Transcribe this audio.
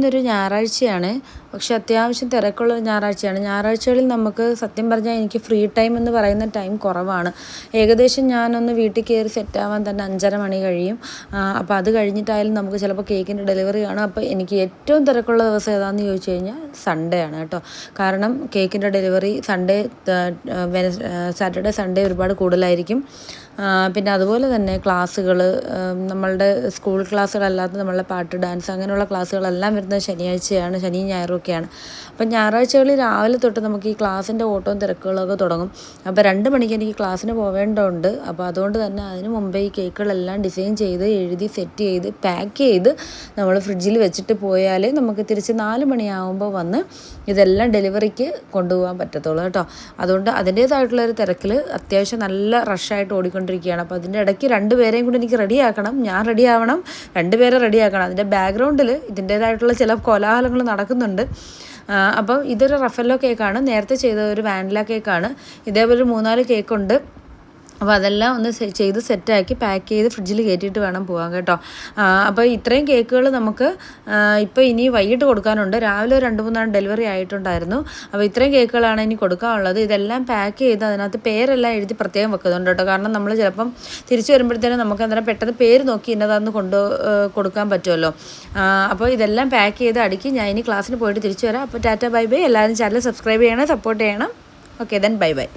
ഇന്നൊരു ഞായറാഴ്ചയാണ്. പക്ഷെ അത്യാവശ്യം തിരക്കുള്ള ഞായറാഴ്ചയാണ്. ഞായറാഴ്ചകളിൽ നമുക്ക് സത്യം പറഞ്ഞാൽ എനിക്ക് ഫ്രീ ടൈം എന്ന് പറയുന്ന ടൈം കുറവാണ്. ഏകദേശം ഞാനൊന്ന് വീട്ടിൽ കയറി സെറ്റാവാൻ തന്നെ 5:30 മണി കഴിയും. അപ്പോൾ അത് കഴിഞ്ഞിട്ടായാലും നമുക്ക് ചിലപ്പോൾ കേക്കിൻ്റെ ഡെലിവറി കാണും. അപ്പോൾ എനിക്ക് ഏറ്റവും തിരക്കുള്ള ദിവസം ഏതാണെന്ന് ചോദിച്ചു കഴിഞ്ഞാൽ സൺഡേ ആണ് കേട്ടോ. കാരണം കേക്കിൻ്റെ ഡെലിവറി സാറ്റർഡേ സൺഡേ ഒരുപാട് കൂടുതലായിരിക്കും. പിന്നെ അതുപോലെ തന്നെ ക്ലാസ്സുകൾ, നമ്മളുടെ സ്കൂൾ ക്ലാസ്സുകളല്ലാത്ത നമ്മളുടെ പാട്ട്, ഡാൻസ് അങ്ങനെയുള്ള ക്ലാസ്സുകളെല്ലാം വരുന്നത് ശനിയാഴ്ചയാണ്, ശനിയും ഞായറും ഒക്കെയാണ്. അപ്പം ഞായറാഴ്ചകളിൽ രാവിലെ തൊട്ട് നമുക്ക് ഈ ക്ലാസ്സിൻ്റെ ഓട്ടവും തിരക്കുകളൊക്കെ തുടങ്ങും. അപ്പോൾ 2 മണിക്ക് എനിക്ക് ക്ലാസ്സിന് പോവേണ്ടതുണ്ട്. അപ്പോൾ അതുകൊണ്ട് തന്നെ അതിന് മുമ്പേ ഈ കേക്കുകളെല്ലാം ഡിസൈൻ ചെയ്ത് എഴുതി സെറ്റ് ചെയ്ത് പാക്ക് ചെയ്ത് നമ്മൾ ഫ്രിഡ്ജിൽ വെച്ചിട്ട് പോയാലേ നമുക്ക് തിരിച്ച് 4 മണിയാകുമ്പോൾ വന്ന് ഇതെല്ലാം ഡെലിവറിക്ക് കൊണ്ടുപോകാൻ പറ്റത്തുള്ളൂ കേട്ടോ. അതുകൊണ്ട് അതിൻ്റേതായിട്ടുള്ളൊരു തിരക്കിൽ അത്യാവശ്യം നല്ല റഷായിട്ട് ഓടിക്കൊണ്ടിരിക്കുകയാണ്. അപ്പോൾ അതിൻ്റെ ഇടയ്ക്ക് 2 പേരെയും കൂടി എനിക്ക് റെഡിയാക്കണം, ഞാൻ റെഡിയാവണം, 2 പേരെ റെഡിയാക്കണം. അതിൻ്റെ ബാക്ക്ഗ്രൗണ്ടിൽ ഇതിൻ്റേതായിട്ടുള്ള ചില കോലാഹലങ്ങൾ നടക്കുന്നുണ്ട്. അപ്പം ഇതൊരു റഫല്ലോ കേക്കാണ്. നേരത്തെ ചെയ്ത ഒരു വാനില കേക്കാണ്. ഇതേപോലെ ഒരു 3-4 കേക്കുണ്ട്. അപ്പോൾ അതെല്ലാം ഒന്ന് ചെയ്ത് സെറ്റാക്കി പാക്ക് ചെയ്ത് ഫ്രിഡ്ജിൽ കയറ്റിയിട്ട് വേണം പോകാൻ കേട്ടോ. അപ്പോൾ ഇത്രയും കേക്കുകൾ നമുക്ക് ഇപ്പോൾ ഇനി വൈകിട്ട് കൊടുക്കാനുണ്ട്. രാവിലെ 2-3 ഡെലിവറി ആയിട്ടുണ്ടായിരുന്നു. അപ്പോൾ ഇത്രയും കേക്കുകളാണ് ഇനി കൊടുക്കാനുള്ളത്. ഇതെല്ലാം പാക്ക് ചെയ്ത് അതിനകത്ത് പേരെല്ലാം എഴുതി പ്രത്യേകം വെക്കുന്നുണ്ട് കേട്ടോ. കാരണം നമ്മൾ ചിലപ്പം തിരിച്ചു വരുമ്പോഴത്തേനും നമുക്ക് അന്നേരം പെട്ടെന്ന് പേര് നോക്കി ഇന്നതാന്ന് കൊടുക്കാൻ പറ്റുമല്ലോ. അപ്പോൾ ഇതെല്ലാം പാക്ക് ചെയ്ത് അടുക്കി ഞാൻ ഇനി ക്ലാസ്സിന് പോയിട്ട് തിരിച്ചു വരാം. അപ്പോൾ ടാറ്റ ബൈ ബൈ. എല്ലാവരും ചാനൽ സബ്സ്ക്രൈബ് ചെയ്യണം, സപ്പോർട്ട് ചെയ്യണം. Okay then bye bye.